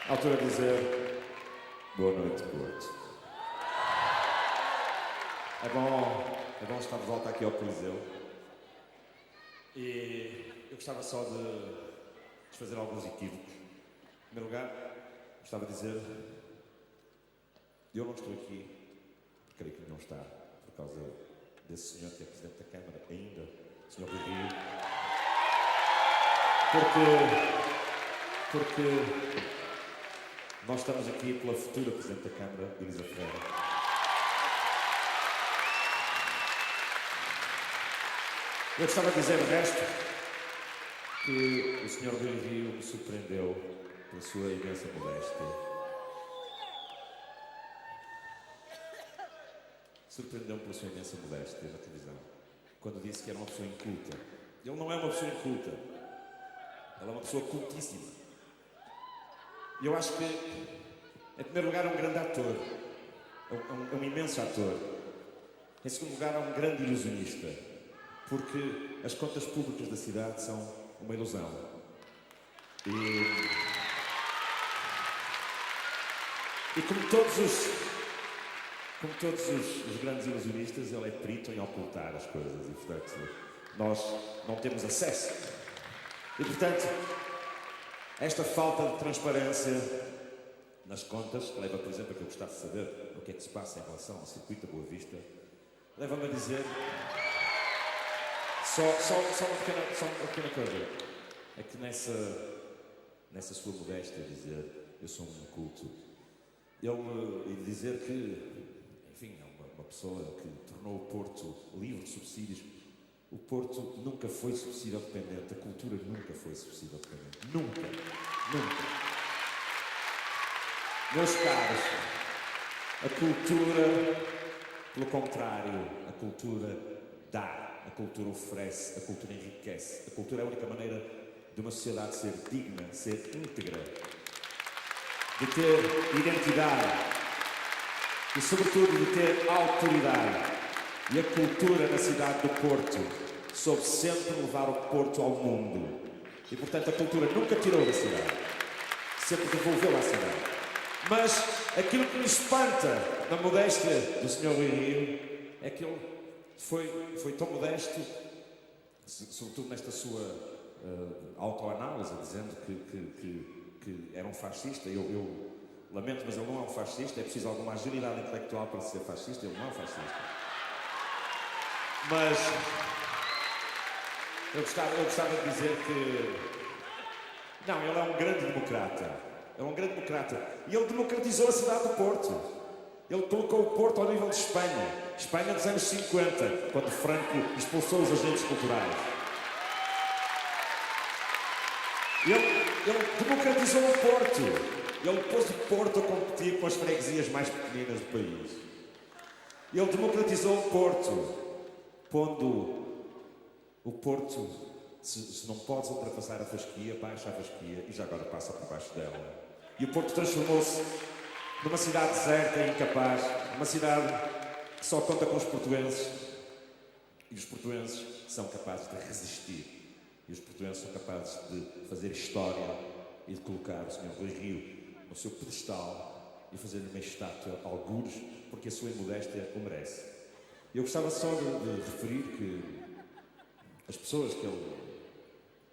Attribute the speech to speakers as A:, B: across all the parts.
A: À altura de dizer boa noite, Porto. É bom estar de volta aqui ao Coliseu. E eu gostava só de fazer alguns equívocos. Em primeiro lugar, gostava de dizer eu não estou aqui, creio que não está, por causa desse senhor que é Presidente da Câmara ainda, o Sr. Rui Rio. Porque nós estamos aqui pela futura Presidente da Câmara, Elisa Ferreira. Eu gostava de dizer, de resto, que o Sr. Rui Rio me surpreendeu pela sua imensa modéstia. Surpreendeu-me pela sua imensa modéstia na televisão, quando disse que era uma pessoa inculta. Ele não é uma pessoa inculta, ele é uma pessoa cultíssima. E eu acho que, em primeiro lugar, é um grande ator, é um imenso ator. Em segundo lugar, é um grande ilusionista, porque as contas públicas da cidade são uma ilusão. E como todos os grandes ilusionistas, ele é perito em ocultar as coisas e, portanto, nós não temos acesso. E, portanto, esta falta de transparência nas contas, que leva, por exemplo, a que eu gostava de saber o que é que se passa em relação ao circuito da Boa Vista, leva-me a dizer só uma pequena coisa. É que nessa sua modéstia dizer eu sou um inculto, ele dizer que, enfim, é uma pessoa que tornou o Porto livre de subsídios. O Porto nunca foi subsídio dependente, a cultura nunca foi subsídio dependente. Nunca. Meus caros, a cultura, pelo contrário, a cultura dá, a cultura oferece, a cultura enriquece. A cultura é a única maneira de uma sociedade ser digna, ser íntegra, de ter identidade e, sobretudo, de ter autoridade. E a cultura na cidade do Porto soube sempre levar o Porto ao mundo. E, portanto, a cultura nunca tirou da cidade, sempre devolveu à cidade. Mas aquilo que me espanta na modéstia do Sr. Rui Rio é que ele foi tão modesto, sobretudo nesta sua autoanálise, dizendo que era um fascista. Eu lamento, mas ele não é um fascista. É preciso alguma agilidade intelectual para ser fascista. Ele não é um fascista. Mas eu gostava de dizer que não, ele é um grande democrata. É um grande democrata. E ele democratizou a cidade do Porto. Ele colocou o Porto ao nível de Espanha. Espanha dos anos 50, quando Franco expulsou os agentes culturais. Ele democratizou o Porto. Ele pôs o Porto a competir com as freguesias mais pequeninas do país. Ele democratizou o Porto, pondo o Porto, se não podes ultrapassar a fasquia, baixa a fasquia e já agora passa por baixo dela. E o Porto transformou-se numa cidade deserta e incapaz, uma cidade que só conta com os portuenses. E os portuenses são capazes de resistir. E os portuenses são capazes de fazer história e de colocar o Sr. Rui Rio no seu pedestal e fazer-lhe uma estátua algures, porque a sua imodéstia o merece. Eu gostava só de referir que as pessoas que ele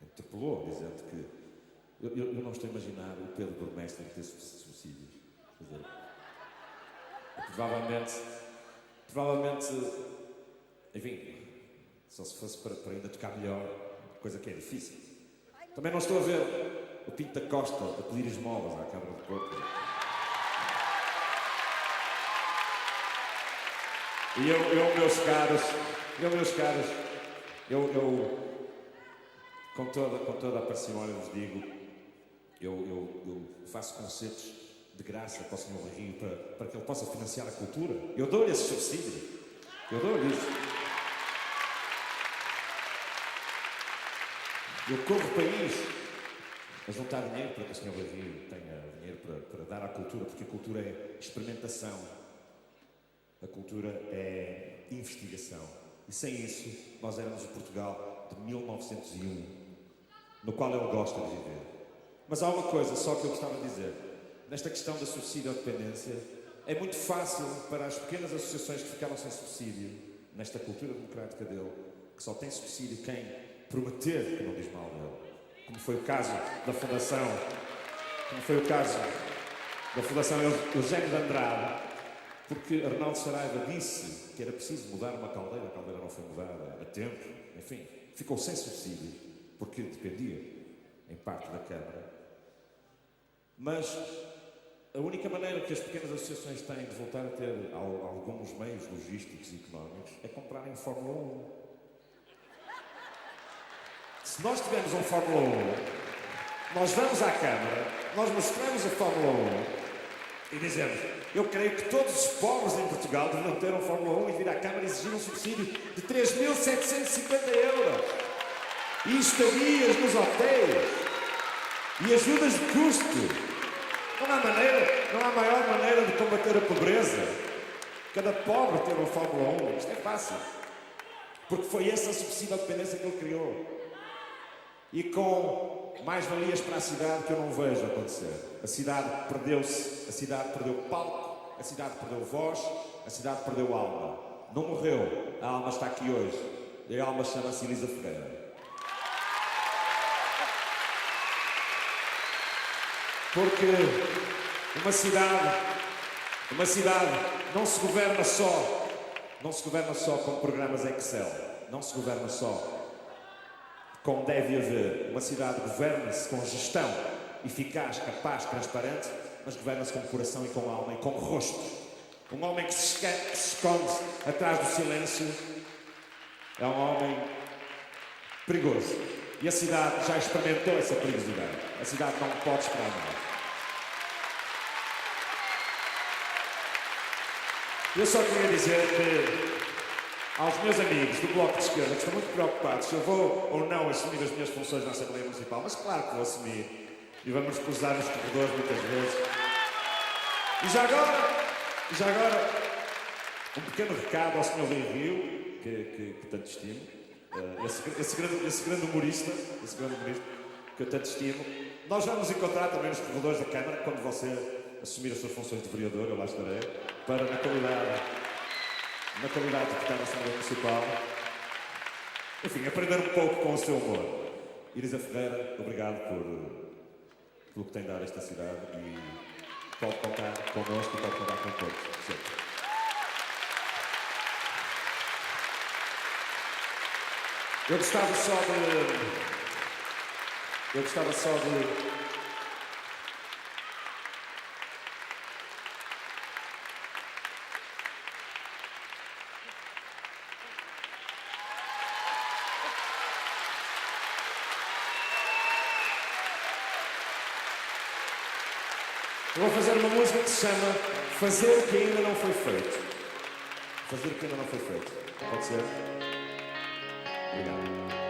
A: interpelou, dizendo que eu não estou a imaginar o Pedro Burmestre ter subsídios. Quer dizer, provavelmente, enfim, só se fosse para ainda tocar melhor, coisa que é difícil. Também não estou a ver o Pinto da Costa a pedir esmolas à Câmara de Porto. E eu, meus caros, com toda a parcimónia vos digo, eu faço concertos de graça para o Sr. Rui Rio para que ele possa financiar a cultura. Eu dou-lhe esse subsídio. Eu dou-lhe isso. Eu corro o país a juntar dinheiro para que o Sr. Rui Rio tenha dinheiro para dar à cultura, porque a cultura é experimentação. A cultura é investigação. E sem isso, nós éramos o Portugal de 1901, no qual ele gosta de viver. Mas há uma coisa só que eu gostava de dizer. nesta questão da subsídio-dependência, é muito fácil para as pequenas associações que ficaram sem subsídio, nesta cultura democrática dele, que só tem subsídio quem prometer que não diz mal dele, como foi o caso da Fundação, Eugênio de Andrade, porque Arnaldo Saraiva disse que era preciso mudar uma caldeira, a caldeira não foi mudada a tempo, enfim, ficou sem subsídio, porque dependia, em parte, da Câmara. Mas a única maneira que as pequenas associações têm de voltar a ter alguns meios logísticos e económicos é comprarem Fórmula 1. Se nós tivermos um Fórmula 1, nós vamos à Câmara, nós mostramos a Fórmula 1 e dizemos: eu creio que todos os pobres em Portugal deveriam ter um Fórmula 1 e vir à Câmara e exigir um subsídio de 3.750 euros. E estadias nos hotéis. E ajudas de custo. Não há maior maneira de combater a pobreza. Cada pobre ter uma Fórmula 1. Isto é fácil. Porque foi essa a subsídio-dependência que ele criou. E com mais-valias para a cidade que eu não vejo acontecer. A cidade perdeu-se, a cidade perdeu palco, a cidade perdeu voz, a cidade perdeu alma. Não morreu, a alma está aqui hoje. E a alma chama-se Elisa Ferreira. Porque uma cidade não se governa só com programas Excel, não se governa só com deve haver. Uma cidade governa-se com gestão eficaz, capaz, transparente, mas governa-se com coração e com alma e com rosto. Um homem que se esconde atrás do silêncio é um homem perigoso. E a cidade já experimentou essa perigosidade. A cidade não pode esperar mais. Eu só queria dizer que aos meus amigos do Bloco de Esquerda, que estão muito preocupados se eu vou ou não assumir as minhas funções na Assembleia Municipal, mas claro que vou assumir e vamos cruzar nos corredores muitas vezes. E já agora, um pequeno recado ao Sr. Rui Rio, que tanto estimo, esse grande humorista, que eu tanto estimo. Nós vamos encontrar também nos corredores da Câmara, quando você assumir as suas funções de vereador, eu lá estarei, para, na qualidade de deputado da Assembleia Municipal, enfim, aprender um pouco com o seu humor. Elisa Ferreira, obrigado pelo que tem dado a esta cidade e pode contar connosco e pode contar com todos, sempre. Eu gostava só de... Eu vou fazer uma música que se chama Fazer o que ainda não foi feito. Fazer o que ainda não foi feito. Pode ser? Obrigado.